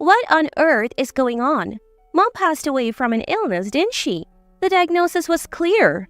What on earth is going on? Mom passed away from an illness, didn't she? The diagnosis was clear.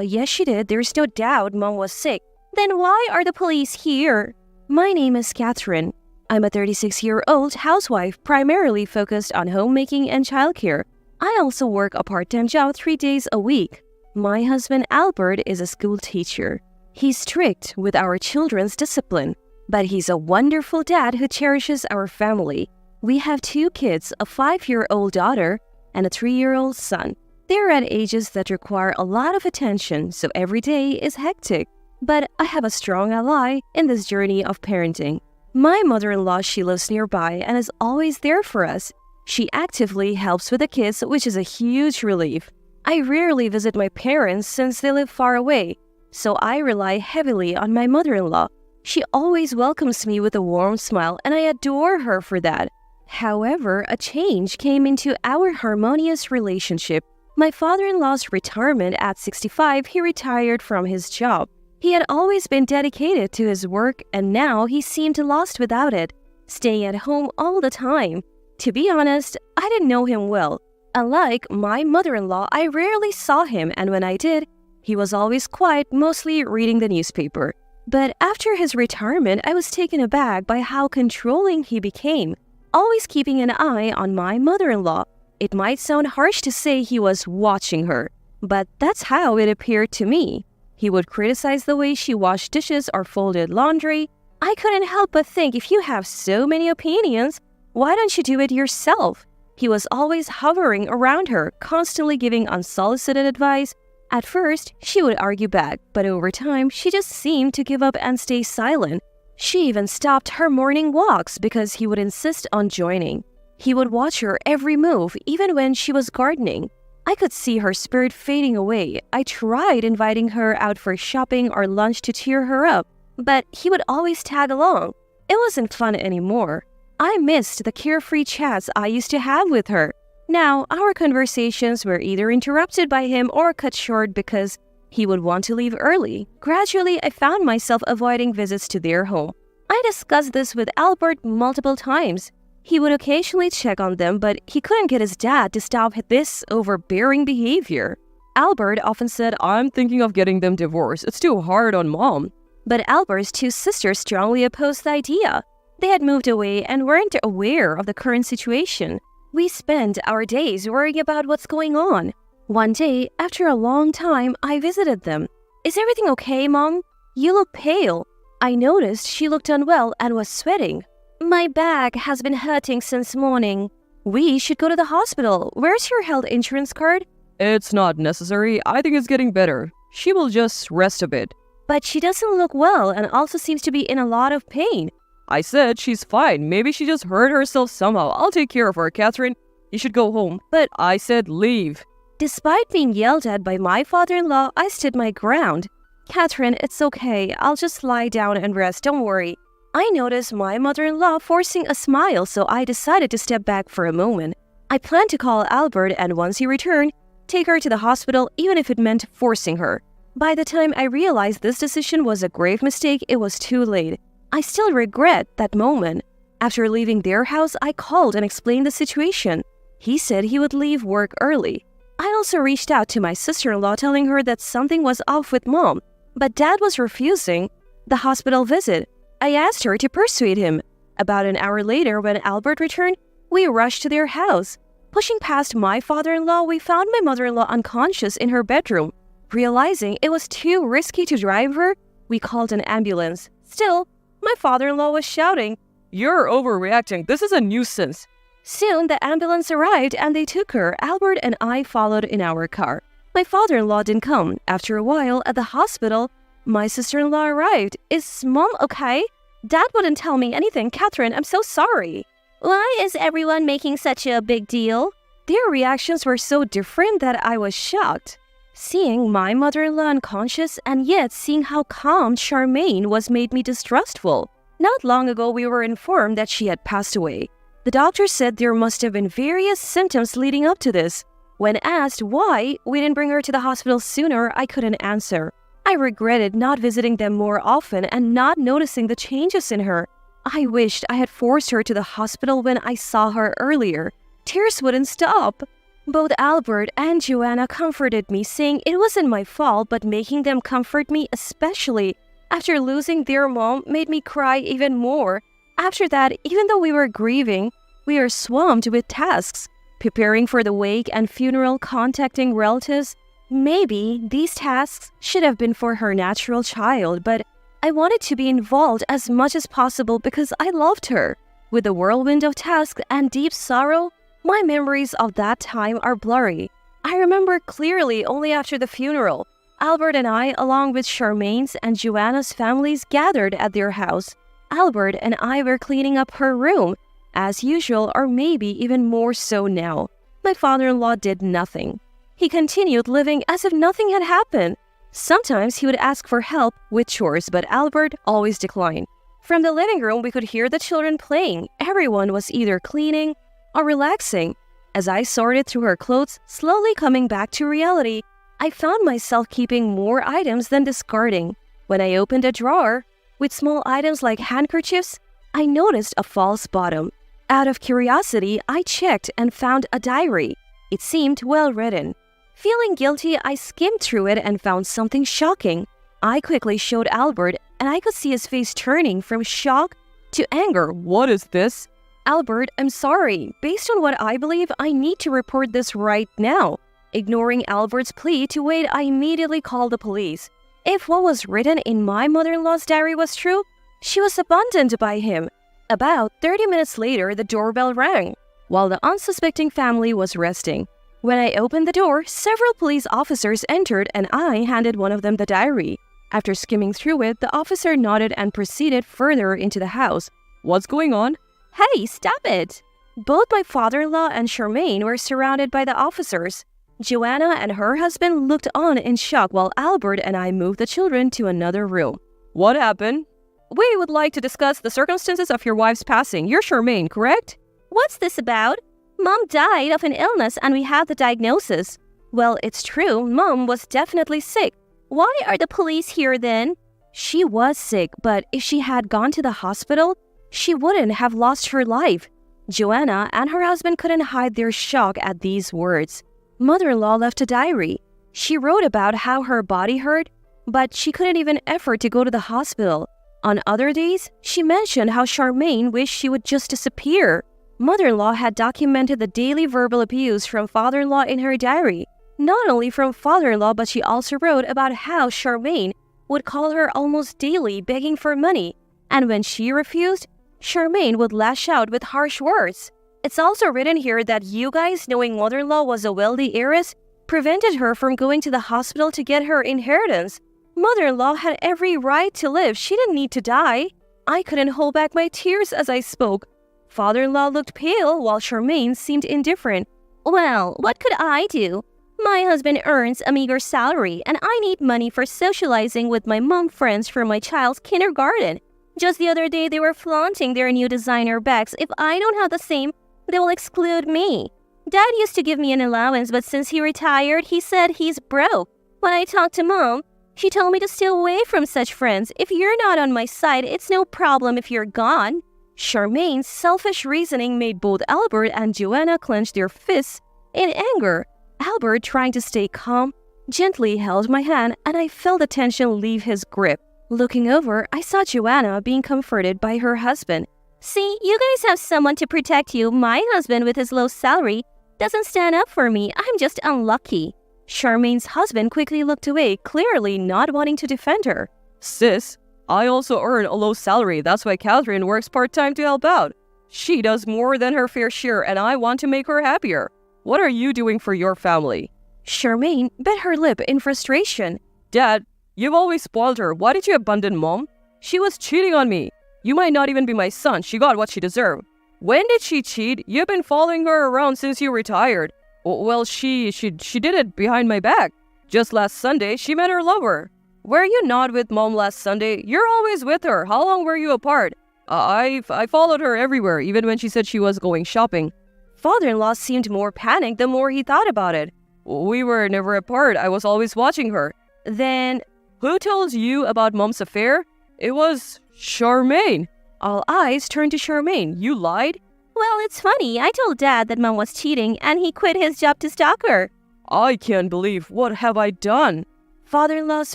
Yes, she did. There's no doubt Mom was sick. Then why are the police here? My name is Catherine. I'm a 36-year-old housewife primarily focused on homemaking and childcare. I also work a part-time job 3 days a week. My husband Albert is a school teacher. He's strict with our children's discipline, but he's a wonderful dad who cherishes our family. We have 2 kids, a 5-year-old daughter and a 3-year-old son. They're at ages that require a lot of attention, so every day is hectic. But I have a strong ally in this journey of parenting. My mother-in-law, she lives nearby and is always there for us. She actively helps with the kids, which is a huge relief. I rarely visit my parents since they live far away, so I rely heavily on my mother-in-law. She always welcomes me with a warm smile, and I adore her for that. However, a change came into our harmonious relationship. My father-in-law's retirement at 65, he retired from his job. He had always been dedicated to his work, and now he seemed lost without it, staying at home all the time. To be honest, I didn't know him well. Unlike my mother-in-law, I rarely saw him, and when I did, he was always quiet, mostly reading the newspaper. But after his retirement, I was taken aback by how controlling he became, always keeping an eye on my mother-in-law. It might sound harsh to say he was watching her, but that's how it appeared to me. He would criticize the way she washed dishes or folded laundry. I couldn't help but think, if you have so many opinions, why don't you do it yourself? He was always hovering around her, constantly giving unsolicited advice. At first, she would argue back, but over time, she just seemed to give up and stay silent. She even stopped her morning walks because he would insist on joining. He would watch her every move, even when she was gardening. I could see her spirit fading away. I tried inviting her out for shopping or lunch to cheer her up, but he would always tag along. It wasn't fun anymore. I missed the carefree chats I used to have with her. Now, our conversations were either interrupted by him or cut short because he would want to leave early. Gradually, I found myself avoiding visits to their home. I discussed this with Albert multiple times. He would occasionally check on them, but he couldn't get his dad to stop this overbearing behavior. Albert often said, "I'm thinking of getting them divorced. It's too hard on Mom." But Albert's 2 sisters strongly opposed the idea. They had moved away and weren't aware of the current situation. We spent our days worrying about what's going on. One day, after a long time, I visited them. "Is everything okay, Mom? You look pale." I noticed she looked unwell and was sweating. "My back has been hurting since morning." "We should go to the hospital. Where's your health insurance card?" "It's not necessary. I think it's getting better. She will just rest a bit." "But she doesn't look well and also seems to be in a lot of pain." "I said she's fine. Maybe she just hurt herself somehow. I'll take care of her, Catherine. You should go home." "But I said leave." Despite being yelled at by my father-in-law, I stood my ground. "Catherine, it's okay. I'll just lie down and rest. Don't worry." I noticed my mother-in-law forcing a smile, so I decided to step back for a moment. I planned to call Albert and once he returned, take her to the hospital even if it meant forcing her. By the time I realized this decision was a grave mistake, it was too late. I still regret that moment. After leaving their house, I called and explained the situation. He said he would leave work early. I also reached out to my sister-in-law telling her that something was off with Mom, but Dad was refusing the hospital visit. I asked her to persuade him. About an hour later, when Albert returned, we rushed to their house. Pushing past my father-in-law, we found my mother-in-law unconscious in her bedroom. Realizing it was too risky to drive her, we called an ambulance. Still, my father-in-law was shouting, "You're overreacting. This is a nuisance." Soon, the ambulance arrived and they took her. Albert and I followed in our car. My father-in-law didn't come. After a while, at the hospital, my sister-in-law arrived. "Is Mom okay?" "Dad wouldn't tell me anything. Catherine, I'm so sorry." "Why is everyone making such a big deal?" Their reactions were so different that I was shocked. Seeing my mother-in-law unconscious and yet seeing how calm Charmaine was made me distrustful. Not long ago, we were informed that she had passed away. The doctor said there must have been various symptoms leading up to this. When asked why we didn't bring her to the hospital sooner, I couldn't answer. I regretted not visiting them more often and not noticing the changes in her. I wished I had forced her to the hospital when I saw her earlier. Tears wouldn't stop. Both Albert and Joanna comforted me, saying it wasn't my fault, but making them comfort me, especially after losing their mom, made me cry even more. After that, even though we were grieving, we were swamped with tasks, preparing for the wake and funeral, contacting relatives. Maybe these tasks should have been for her natural child, but I wanted to be involved as much as possible because I loved her. With the whirlwind of tasks and deep sorrow, my memories of that time are blurry. I remember clearly only after the funeral. Albert and I, along with Charmaine's and Joanna's families, gathered at their house. Albert and I were cleaning up her room, as usual, or maybe even more so now. My father-in-law did nothing. He continued living as if nothing had happened. Sometimes he would ask for help with chores, but Albert always declined. From the living room, we could hear the children playing. Everyone was either cleaning or relaxing. As I sorted through her clothes, slowly coming back to reality, I found myself keeping more items than discarding. When I opened a drawer with small items like handkerchiefs, I noticed a false bottom. Out of curiosity, I checked and found a diary. It seemed well written. Feeling guilty, I skimmed through it and found something shocking. I quickly showed Albert, and I could see his face turning from shock to anger. What is this? Albert, I'm sorry. Based on what I believe, I need to report this right now. Ignoring Albert's plea to wait, I immediately called the police. If what was written in my mother-in-law's diary was true, she was abandoned by him. About 30 minutes later, the doorbell rang, while the unsuspecting family was resting. When I opened the door, several police officers entered and I handed one of them the diary. After skimming through it, the officer nodded and proceeded further into the house. What's going on? Hey, stop it! Both my father-in-law and Charmaine were surrounded by the officers. Joanna and her husband looked on in shock while Albert and I moved the children to another room. What happened? We would like to discuss the circumstances of your wife's passing. You're Charmaine, correct? What's this about? Mom died of an illness and we have the diagnosis. Well, it's true, Mom was definitely sick. Why are the police here then? She was sick, but if she had gone to the hospital, she wouldn't have lost her life. Joanna and her husband couldn't hide their shock at these words. Mother-in-law left a diary. She wrote about how her body hurt, but she couldn't even effort to go to the hospital. On other days, she mentioned how Charmaine wished she would just disappear. Mother-in-law had documented the daily verbal abuse from father-in-law in her diary. Not only from father-in-law, but she also wrote about how Charmaine would call her almost daily begging for money, and when she refused, Charmaine would lash out with harsh words. It's also written here that you guys, knowing mother-in-law was a wealthy heiress, prevented her from going to the hospital to get her inheritance. Mother-in-law had every right to live. She didn't need to die. I couldn't hold back my tears as I spoke. Father-in-law looked pale while Charmaine seemed indifferent. Well, what could I do? My husband earns a meager salary and I need money for socializing with my mom friends for my child's kindergarten. Just the other day they were flaunting their new designer bags. If I don't have the same, they will exclude me. Dad used to give me an allowance, but since he retired, he said he's broke. When I talked to Mom, she told me to stay away from such friends. If you're not on my side, it's no problem if you're gone. Charmaine's selfish reasoning made both Albert and Joanna clench their fists in anger. Albert, trying to stay calm, gently held my hand and I felt the tension leave his grip. Looking over, I saw Joanna being comforted by her husband. See, you guys have someone to protect you. My husband, with his low salary, doesn't stand up for me. I'm just unlucky. Charmaine's husband quickly looked away, clearly not wanting to defend her. Sis, I also earn a low salary. That's why Catherine works part-time to help out. She does more than her fair share and I want to make her happier. What are you doing for your family? Charmaine bit her lip in frustration. Dad, you've always spoiled her. Why did you abandon Mom? She was cheating on me. You might not even be my son. She got what she deserved. When did she cheat? You've been following her around since you retired. Well, she did it behind my back. Just last Sunday, she met her lover. Were you not with Mom last Sunday? You're always with her. How long were you apart? I followed her everywhere, even when she said she was going shopping. Father-in-law seemed more panicked the more he thought about it. We were never apart. I was always watching her. Then, who told you about Mom's affair? It was Charmaine. All eyes turned to Charmaine. You lied? Well, it's funny. I told Dad that Mom was cheating and he quit his job to stalk her. I can't believe what have I done? Father-in-law's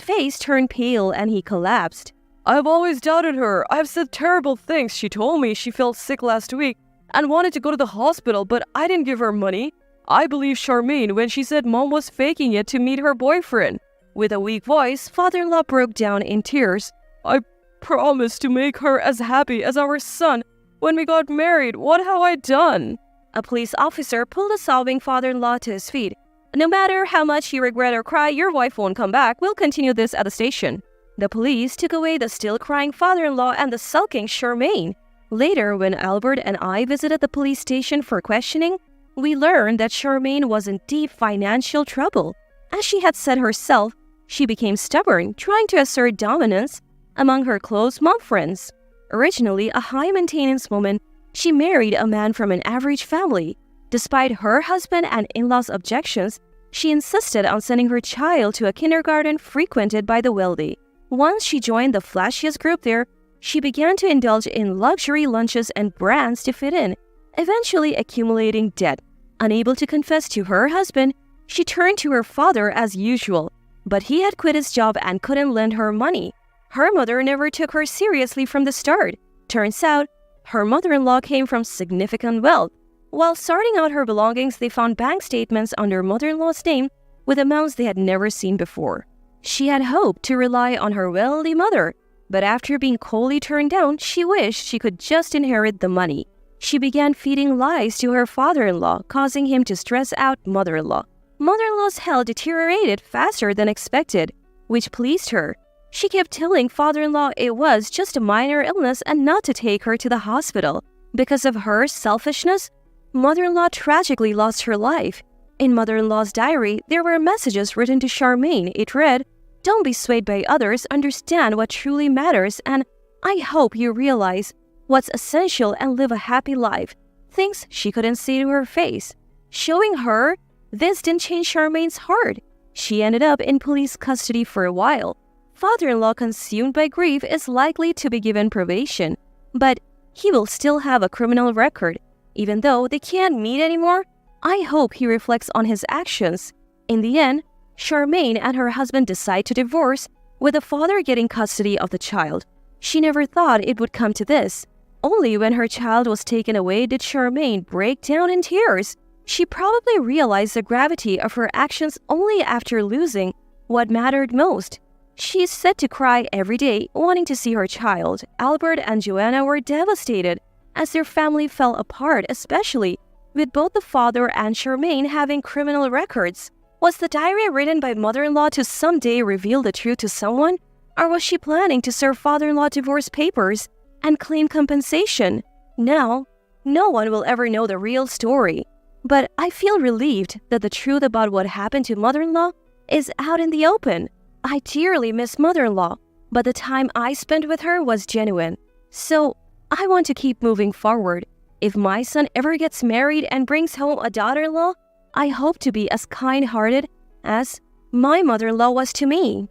face turned pale and he collapsed. I've always doubted her. I've said terrible things. She told me she felt sick last week and wanted to go to the hospital, but I didn't give her money. I believed Charmaine when she said Mom was faking it to meet her boyfriend. With a weak voice, father-in-law broke down in tears. I promised to make her as happy as our son when we got married. What have I done? A police officer pulled a sobbing father-in-law to his feet. No matter how much you regret or cry, your wife won't come back. We'll continue this at the station. The police took away the still crying father-in-law and the sulking Charmaine. Later, when Albert and I visited the police station for questioning, we learned that Charmaine was in deep financial trouble. As she had said herself, she became stubborn, trying to assert dominance among her close mom friends. Originally a high-maintenance woman, she married a man from an average family. Despite her husband and in-laws' objections, she insisted on sending her child to a kindergarten frequented by the wealthy. Once she joined the flashiest group there, she began to indulge in luxury lunches and brands to fit in, eventually accumulating debt. Unable to confess to her husband, she turned to her father as usual, but he had quit his job and couldn't lend her money. Her mother never took her seriously from the start. Turns out, her mother-in-law came from significant wealth. While sorting out her belongings, they found bank statements under mother-in-law's name with amounts they had never seen before. She had hoped to rely on her wealthy mother, but after being coldly turned down, she wished she could just inherit the money. She began feeding lies to her father-in-law, causing him to stress out mother-in-law. Mother-in-law's health deteriorated faster than expected, which pleased her. She kept telling father-in-law it was just a minor illness and not to take her to the hospital. Because of her selfishness, mother-in-law tragically lost her life. In mother-in-law's diary, there were messages written to Charmaine. It read, "Don't be swayed by others, understand what truly matters, and I hope you realize what's essential and live a happy life." Things she couldn't see to her face. Showing her, this didn't change Charmaine's heart. She ended up in police custody for a while. Father-in-law consumed by grief is likely to be given probation, but he will still have a criminal record. Even though they can't meet anymore, I hope he reflects on his actions. In the end, Charmaine and her husband decide to divorce, with the father getting custody of the child. She never thought it would come to this. Only when her child was taken away did Charmaine break down in tears. She probably realized the gravity of her actions only after losing what mattered most. She is said to cry every day, wanting to see her child. Albert and Joanna were devastated as their family fell apart, especially with both the father and Charmaine having criminal records. Was the diary written by mother-in-law to someday reveal the truth to someone? Or was she planning to serve father-in-law divorce papers and claim compensation? Now, no one will ever know the real story. But I feel relieved that the truth about what happened to mother-in-law is out in the open. I dearly miss mother-in-law, but the time I spent with her was genuine. So, I want to keep moving forward. If my son ever gets married and brings home a daughter-in-law, I hope to be as kind-hearted as my mother-in-law was to me.